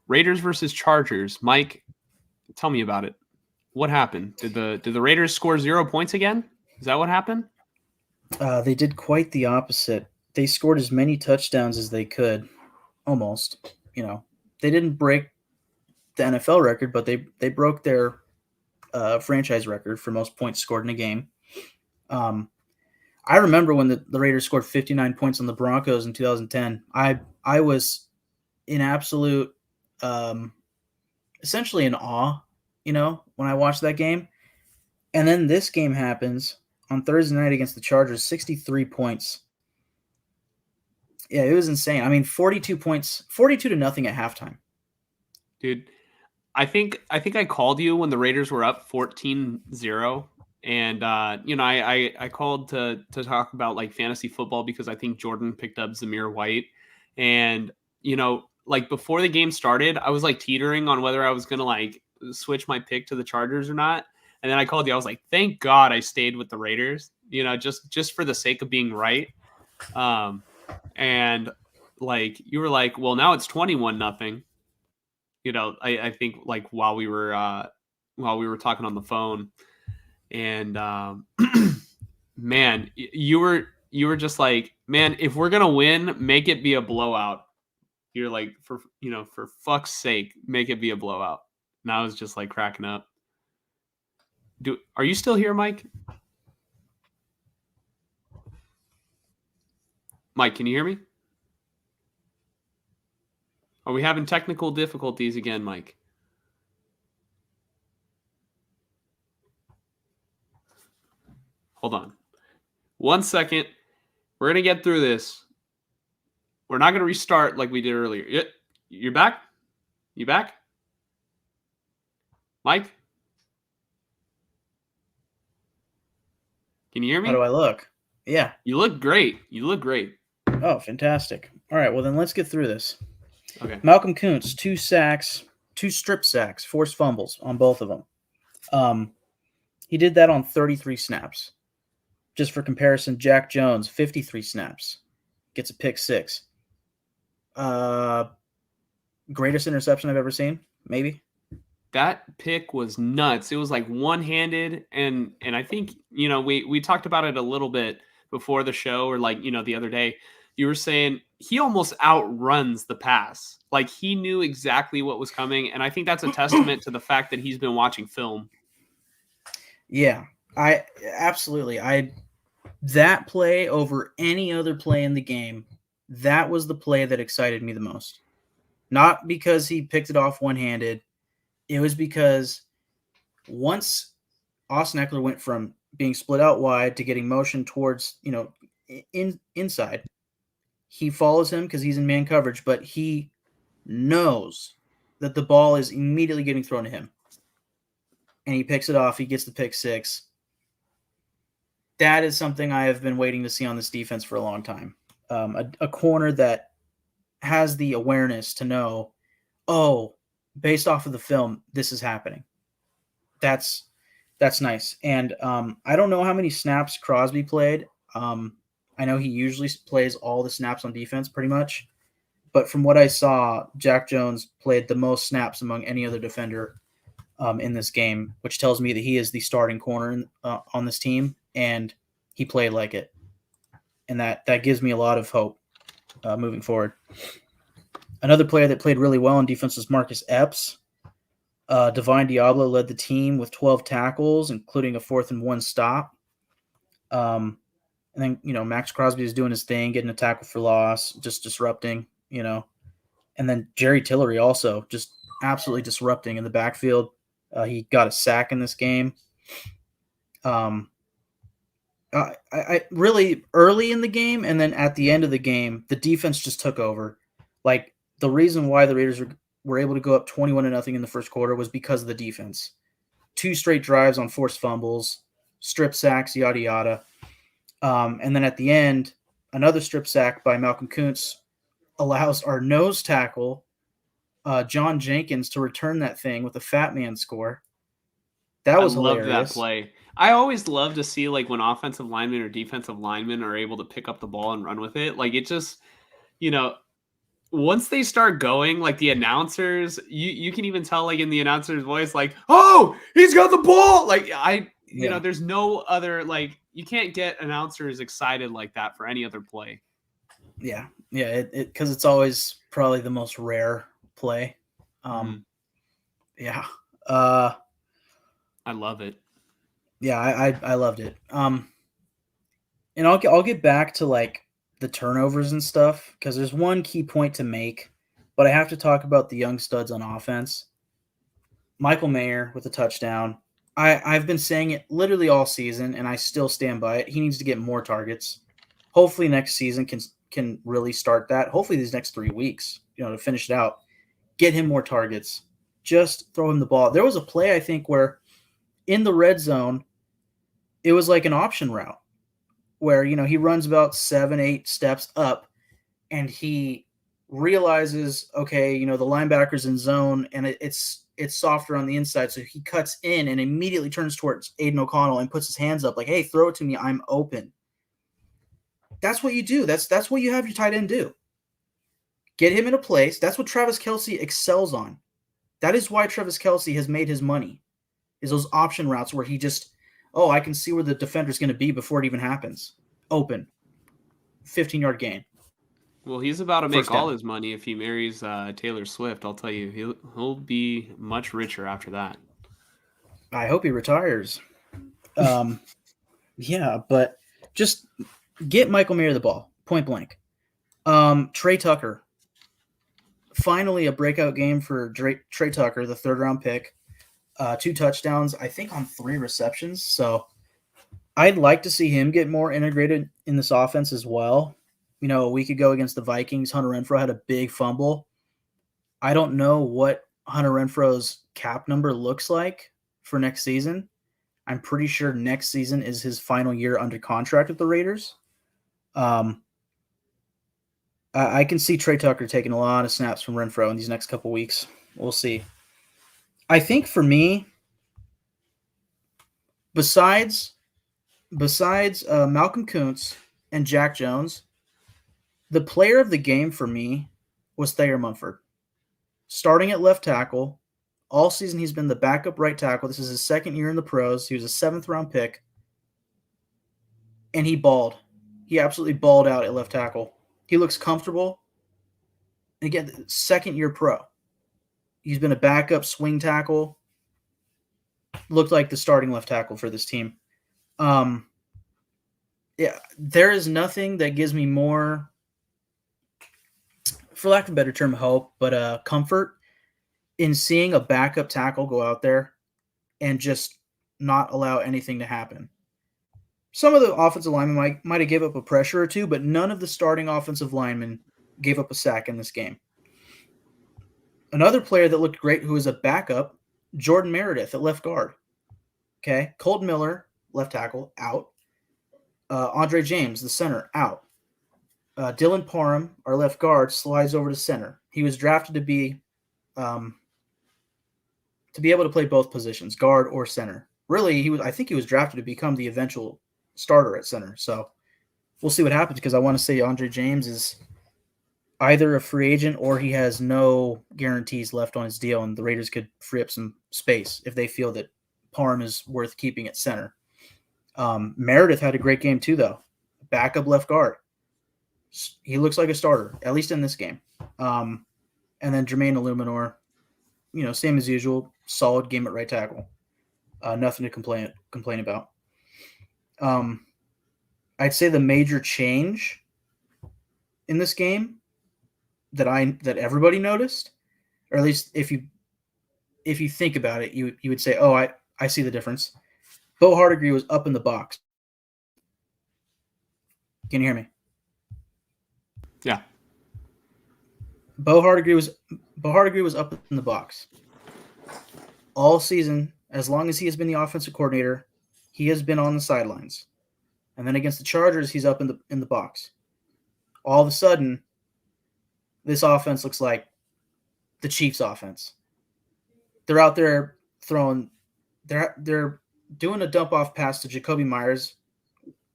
Raiders versus Chargers. Mike, tell me about it. What happened? Did the Raiders score 0 points again? Is that what happened? They did quite the opposite. They scored as many touchdowns as they could, almost. They didn't break the NFL record, but they broke their franchise record for most points scored in a game. I remember when the Raiders scored 59 points on the Broncos in 2010. I was in absolute, essentially in awe, when I watched that game. And then this game happens on Thursday night against the Chargers, 63 points. Yeah, it was insane. I mean, 42 points, 42 to nothing at halftime. Dude, I think I called you when the Raiders were up 14-0. And I called to talk about like fantasy football because I think Jordan picked up Zamir White. And like before the game started, I was like teetering on whether I was gonna like switch my pick to the Chargers or not. And then I called you. I was like, thank God I stayed with the Raiders, just for the sake of being right. And like you were like, well, now it's 21-0. I think like while we were talking on the phone, and man, you were just like, man, if we're gonna win, make it be a blowout. You're like, for fuck's sake, make it be a blowout. And I was just like cracking up. Are you still here, Mike? Mike, can you hear me? Are we having technical difficulties again, Mike? Hold on. 1 second. We're going to get through this. We're not going to restart like we did earlier. You're back? You back? Mike? Can you hear me? How do I look? Yeah. You look great. You look great. Oh, fantastic. All right, well then let's get through this. Okay. Malcolm Kuntz, 2 sacks, 2 strip sacks, forced fumbles on both of them. He did that on 33 snaps. Just for comparison, Jack Jones, 53 snaps, gets a pick 6. Greatest interception I've ever seen, maybe. That pick was nuts. It was like one-handed, and I think we talked about it a little bit before the show, or like the other day. You were saying he almost outruns the pass. Like he knew exactly what was coming, and I think that's a testament to the fact that he's been watching film. Yeah, I absolutely. That play over any other play in the game, that was the play that excited me the most. Not because he picked it off one-handed. It was because once Austin Eckler went from being split out wide to getting motion towards, inside, he follows him because he's in man coverage, but he knows that the ball is immediately getting thrown to him. And he picks it off. He gets the pick 6. That is something I have been waiting to see on this defense for a long time. A corner that has the awareness to know, based off of the film, this is happening. That's nice. And I don't know how many snaps Crosby played. I know he usually plays all the snaps on defense pretty much. But from what I saw, Jack Jones played the most snaps among any other defender in this game, which tells me that he is the starting corner on this team, and he played like it. And that gives me a lot of hope moving forward. Another player that played really well on defense was Marcus Epps. Divine Diablo led the team with 12 tackles, including a 4th and 1 stop. And then, Max Crosby is doing his thing, getting a tackle for loss, just disrupting, And then Jerry Tillery also just absolutely disrupting in the backfield. He got a sack in this game. I really early in the game, and then at the end of the game, the defense just took over. Like, the reason why the Raiders were able to go up 21-0 in the first quarter was because of the defense. 2 straight drives on forced fumbles, strip sacks, yada, yada. And then at the end, another strip sack by Malcolm Kuntz allows our nose tackle, John Jenkins, to return that thing with a fat man score. That was hilarious. I love that play. I always love to see like when offensive linemen or defensive linemen are able to pick up the ball and run with it. Like it just, once they start going, like the announcers, you can even tell like in the announcer's voice, like, oh, he's got the ball. Like Yeah. there's no other like you can't get announcers excited like that for any other play. Yeah. Yeah. It because it's always probably the most rare play. Mhm. Yeah. Uh, I love it. yeah. I loved it. And I'll get back to like the turnovers and stuff because there's one key point to make, but I have to talk about the young studs on offense. Michael Mayer with a touchdown. I've been saying it literally all season, and I still stand by it. He needs to get more targets. Hopefully, next season can really start that. Hopefully, these next 3 weeks, to finish it out, get him more targets. Just throw him the ball. There was a play I think where in the red zone, it was like an option route where he runs about 7-8 steps up, and he realizes, okay, the linebacker's in zone, and it's softer on the inside, so he cuts in and immediately turns towards Aiden O'Connell and puts his hands up like, hey, throw it to me, I'm open. That's what you do. That's what you have your tight end do. Get him in a place. That's what Travis Kelce excels on. That is why Travis Kelce has made his money, is those option routes where he just, oh, I can see where the defender's going to be before it even happens. Open. 15-yard gain. Well, he's about to make First all down. his money if he marries Taylor Swift. I'll tell you, he'll be much richer after that. I hope he retires. Yeah, but just get Michael Mayer the ball, point blank. Trey Tucker. Finally, a breakout game for Trey Tucker, the third-round pick. 2 touchdowns, I think, on 3 receptions. So I'd like to see him get more integrated in this offense as well. A week ago against the Vikings, Hunter Renfrow had a big fumble. I don't know what Hunter Renfrow's cap number looks like for next season. I'm pretty sure next season is his final year under contract with the Raiders. I can see Trey Tucker taking a lot of snaps from Renfrow in these next couple weeks. We'll see. I think for me, besides Malcolm Kuntz and Jack Jones, the player of the game for me was Thayer Munford. Starting at left tackle, all season he's been the backup right tackle. This is his second year in the pros. He was a 7th-round pick, and he balled. He absolutely balled out at left tackle. He looks comfortable. And again, second-year pro. He's been a backup swing tackle. Looked like the starting left tackle for this team. Yeah, there is nothing that gives me more, for lack of a better term, hope, but comfort in seeing a backup tackle go out there and just not allow anything to happen. Some of the offensive linemen might have gave up a pressure or two, but none of the starting offensive linemen gave up a sack in this game. Another player that looked great who was a backup, Jordan Meredith at left guard. Okay, Colton Miller, left tackle, out. Andre James, the center, out. Dylan Parham, our left guard, slides over to center. He was drafted to be able to play both positions, guard or center. Really, I think he was drafted to become the eventual starter at center. So we'll see what happens, because I want to say Andre James is either a free agent or he has no guarantees left on his deal, and the Raiders could free up some space if they feel that Parham is worth keeping at center. Meredith had a great game too, though. Backup left guard. He looks like a starter, at least in this game. And then Jermaine Illuminor, same as usual, solid game at right tackle. Nothing to complain about. I'd say the major change in this game that everybody noticed, or at least if you think about it, you would say, oh, I see the difference. Bo Hardegree was up in the box. Can you hear me? Yeah. Bo Hardegree was up in the box all season. As long as he has been the offensive coordinator, he has been on the sidelines. And then against the Chargers, he's up in the box. All of a sudden, this offense looks like the Chiefs' offense. They're out there throwing. They're doing a dump off pass to Jacoby Myers,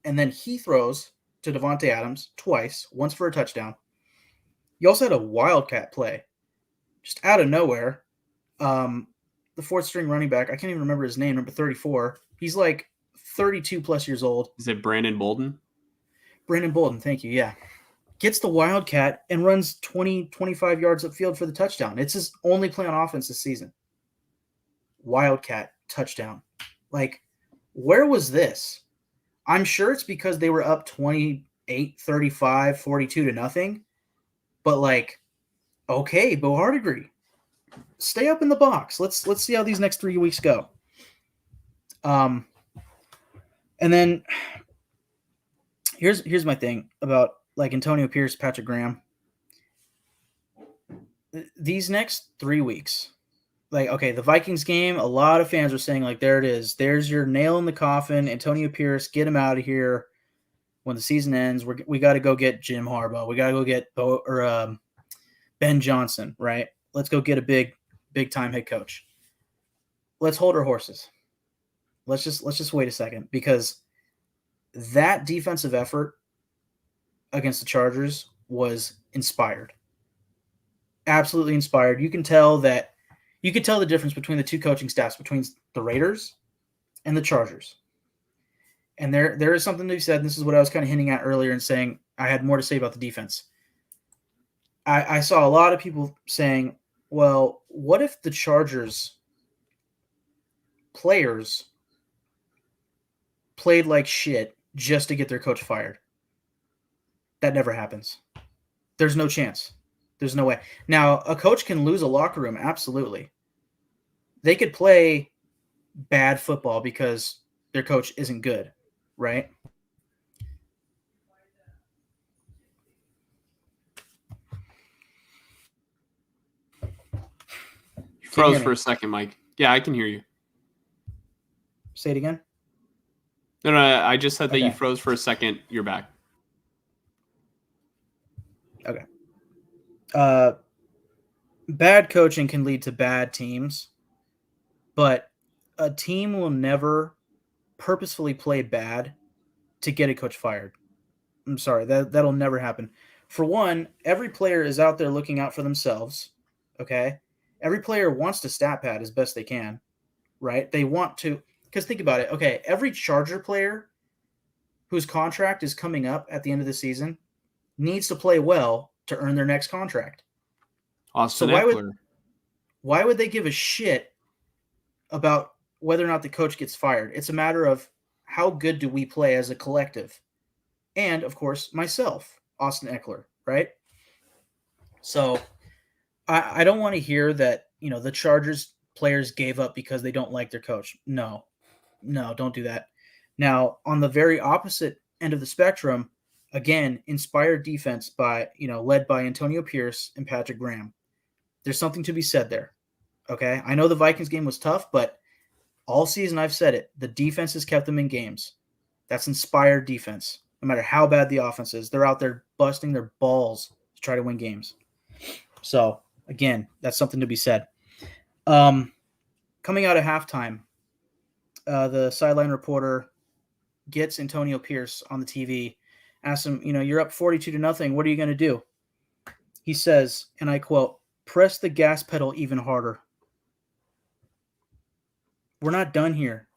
and then he throws to Devontae Adams twice, once for a touchdown. You also had a wildcat play, just out of nowhere. The fourth string running back, I can't even remember his name, number 34. He's like 32 plus years old. Is it Brandon Bolden? Brandon Bolden, thank you. Yeah. Gets the wildcat and runs 20, 25 yards upfield for the touchdown. It's his only play on offense this season. Wildcat touchdown. Like, where was this? I'm sure it's because they were up 28, 35, 42 to nothing. But like, okay, Bo Hardigree, stay up in the box. Let's see how these next 3 weeks go. And then here's my thing about like Antonio Pierce, Patrick Graham. These next 3 weeks, like, okay, the Vikings game, a lot of fans are saying like, there it is. There's your nail in the coffin. Antonio Pierce, get him out of here. When the season ends, we got to go get Jim Harbaugh. We got to go get Ben Johnson, right? Let's go get a big time head coach. Let's hold our horses. Let's just wait a second, because that defensive effort against the Chargers was inspired. Absolutely inspired. You could tell the difference between the two coaching staffs, between the Raiders and the Chargers. And there is something to be said, and this is what I was kind of hinting at earlier and saying I had more to say about the defense. I saw a lot of people saying, well, what if the Chargers players played like shit just to get their coach fired? That never happens. There's no chance. There's no way. Now, a coach can lose a locker room, absolutely. They could play bad football because their coach isn't good, right? You froze for a second, Mike. Yeah, I can hear you. Say it again. No, I just said that you froze for a second. You're back. Okay. Bad coaching can lead to bad teams, but a team will never purposefully play bad to get a coach fired. I'm sorry, that'll never happen. For one, every player is out there looking out for themselves, okay? Every player wants to stat pad as best they can, right? They want to, because think about it, okay, every Charger player whose contract is coming up at the end of the season needs to play well to earn their next contract. Austin Eckler. Why would they give a shit about whether or not the coach gets fired? It's a matter of how good do we play as a collective? And, of course, myself, Austin Eckler, right? So I don't want to hear that, the Chargers players gave up because they don't like their coach. No, don't do that. Now, on the very opposite end of the spectrum, again, inspired defense led by Antonio Pierce and Patrick Graham. There's something to be said there, okay? I know the Vikings game was tough, but all season I've said it, the defense has kept them in games. That's inspired defense. No matter how bad the offense is, they're out there busting their balls to try to win games. So, again, that's something to be said. Coming out of halftime, the sideline reporter gets Antonio Pierce on the TV, asks him, you're up 42 to nothing. What are you going to do? He says, and I quote, "Press the gas pedal even harder. We're not done here."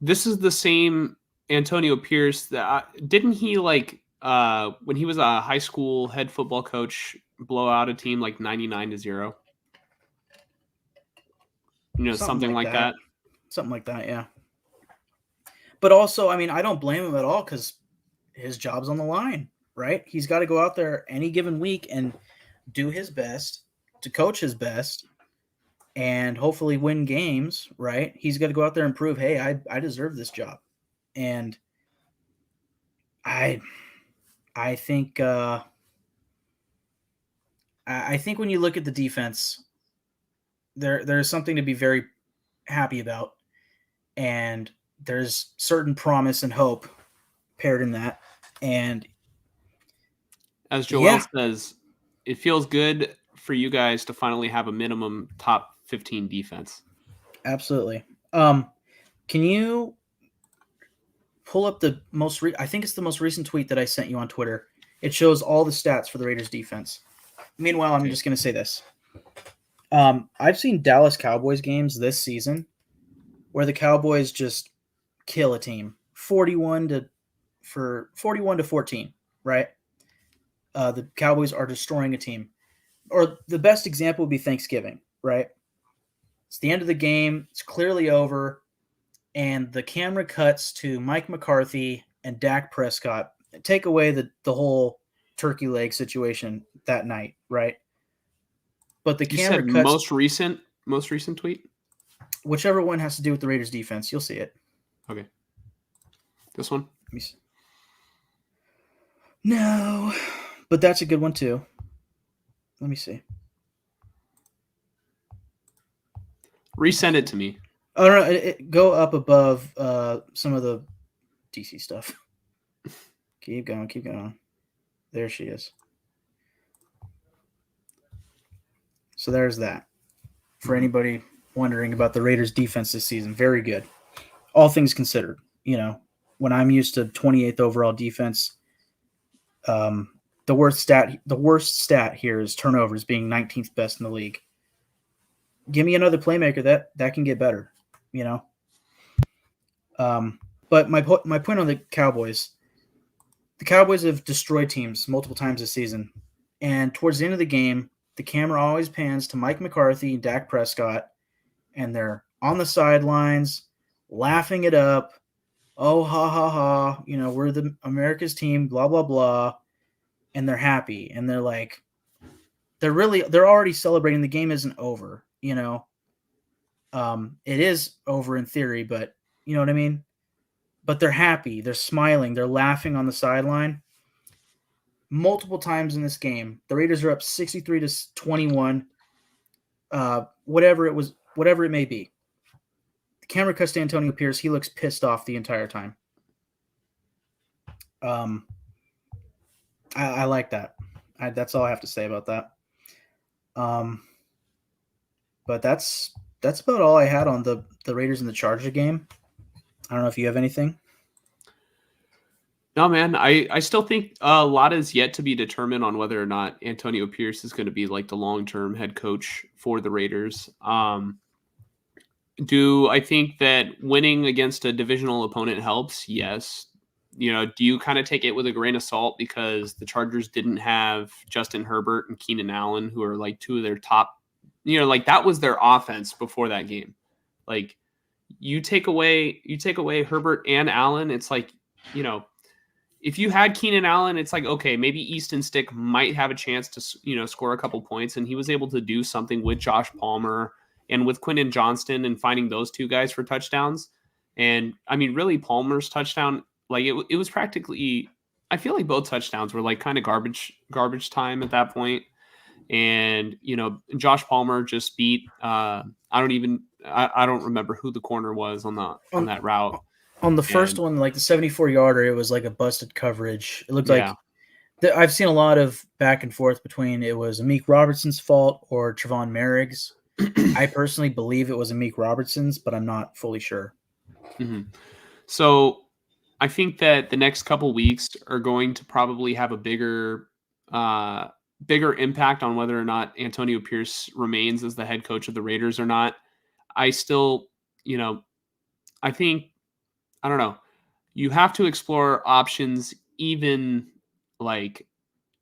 This is the same Antonio Pierce that didn't he when he was a high school head football coach blow out a team like 99-0? Something like that. Something like that, yeah. But also, I don't blame him at all, because his job's on the line, right? He's got to go out there any given week and do his best to coach his best and hopefully win games, right? He's got to go out there and prove, hey, I deserve this job. And I think I think when you look at the defense, there's something to be very happy about, and there's certain promise and hope paired in that. And as Joel says, it feels good for you guys to finally have a minimum top 15 defense. Absolutely. Can you pull up the I think it's the most recent tweet that I sent you on Twitter. It shows all the stats for the Raiders defense. Meanwhile, I'm Okay. just going to say this. I've seen Dallas Cowboys games this season where the Cowboys just kill a team 41 to 14, right? The Cowboys are destroying a team. Or the best example would be Thanksgiving, right? It's the end of the game. It's clearly over. And the camera cuts to Mike McCarthy and Dak Prescott. Take away the whole turkey leg situation that night, right? But the You camera said cuts most recent tweet? whichever one has to do with the Raiders defense. You'll see it. Okay. This one? Let me see. No, but that's a good one too. Let me see. Resend it to me. Oh no, go up above some of the DC stuff. Keep going, keep going. There she is. So there's that. For anybody wondering about the Raiders defense this season, very good. All things considered, when I'm used to 28th overall defense, the worst stat here is turnovers being 19th best in the league. Give me another playmaker that can get better, But my point on the Cowboys have destroyed teams multiple times this season, and towards the end of the game, the camera always pans to Mike McCarthy and Dak Prescott, and they're on the sidelines laughing it up. Oh, ha, ha, ha. We're the America's team, blah, blah, blah. And they're happy. And they're like, they're already celebrating. The game isn't over, It is over in theory, but you know what I mean? But they're happy. They're smiling. They're laughing on the sideline. Multiple times in this game, the Raiders are up 63-21. Whatever it may be. The camera cuts to Antonio Pierce. He looks pissed off the entire time. I like that. That's all I have to say about that. But that's about all I had on the Raiders and the Charger game. I don't know if you have anything. No, man. I still think a lot is yet to be determined on whether or not Antonio Pierce is going to be like the long-term head coach for the Raiders. Do I think that winning against a divisional opponent helps? Yes. Do you kind of take it with a grain of salt because the Chargers didn't have Justin Herbert and Keenan Allen, who are like two of their top, that was their offense before that game. Like you take away Herbert and Allen, it's like, if you had Keenan Allen, it's like, okay, maybe Easton Stick might have a chance to, score a couple points. And he was able to do something with Josh Palmer and with Quentin Johnston and finding those two guys for touchdowns. And I mean, really Palmer's touchdown, like it was practically, I feel like both touchdowns were like kind of garbage time at that point. And, Josh Palmer just beat, I don't remember who the corner was on that route. On the first one, like the 74-yarder, it was like a busted coverage. It looked like I've seen a lot of back and forth between it was Amik Robertson's fault or Trevon Merrick's. I personally believe it was Amik Robertson's, but I'm not fully sure. Mm-hmm. So I think that the next couple weeks are going to probably have a bigger impact on whether or not Antonio Pierce remains as the head coach of the Raiders or not. I still, I think, I don't know. You have to explore options, even like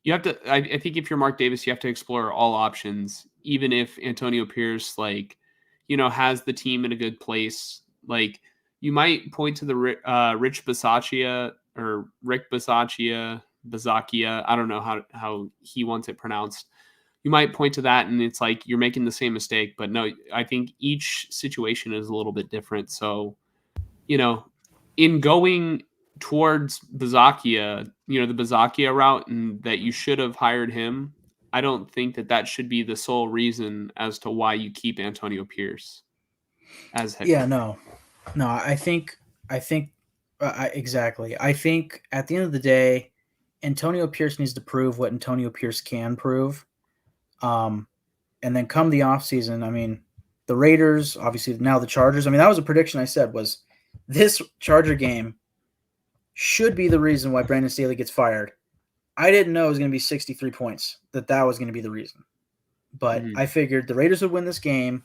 you have to. I think if you're Mark Davis, you have to explore all options, even if Antonio Pierce, has the team in a good place. Like you might point to the Rich Bisaccia or Rick Bisaccia. I don't know how he wants it pronounced. You might point to that, and it's like you're making the same mistake. But no, I think each situation is a little bit different. So, in going towards Bisaccia, the Bisaccia route, and that you should have hired him, I don't think that should be the sole reason as to why you keep Antonio Pierce as head coach. No, I think exactly. I think at the end of the day, Antonio Pierce needs to prove what Antonio Pierce can prove. And then come the offseason, I mean, the Raiders, obviously now the Chargers. I mean, that was a prediction I said was this Charger game should be the reason why Brandon Staley gets fired. I didn't know it was going to be 63 points, that was going to be the reason. But Mhm. I figured the Raiders would win this game,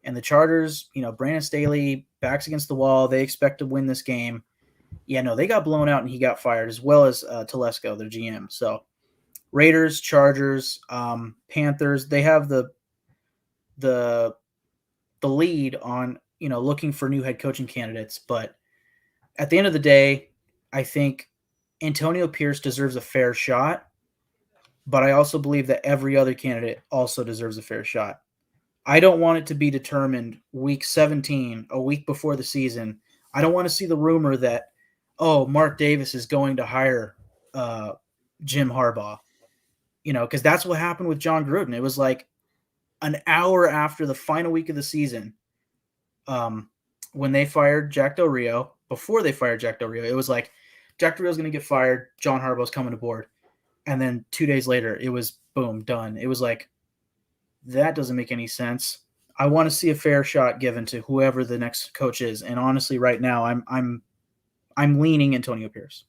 and the Chargers, Brandon Staley, backs against the wall. They expect to win this game. Yeah, no, they got blown out and he got fired, as well as Telesco, their GM. So Raiders, Chargers, Panthers, they have the the lead on looking for new head coaching candidates. But at the end of the day, I think Antonio Pierce deserves a fair shot. But I also believe that every other candidate also deserves a fair shot. I don't want it to be determined week 17, a week before the season. I don't want to see the rumor that, oh, Mark Davis is going to hire uh, Jim Harbaugh, because that's what happened with John Gruden. It was like an hour after the final week of the season, when they fired Jack Del Rio. Before they fired Jack Del Rio, it was like Jack Del Rio's going to get fired. John Harbaugh's coming aboard. And then 2 days later, it was boom, done. It was like, that doesn't make any sense. I want to see a fair shot given to whoever the next coach is. And honestly, right now, I'm leaning Antonio Pierce.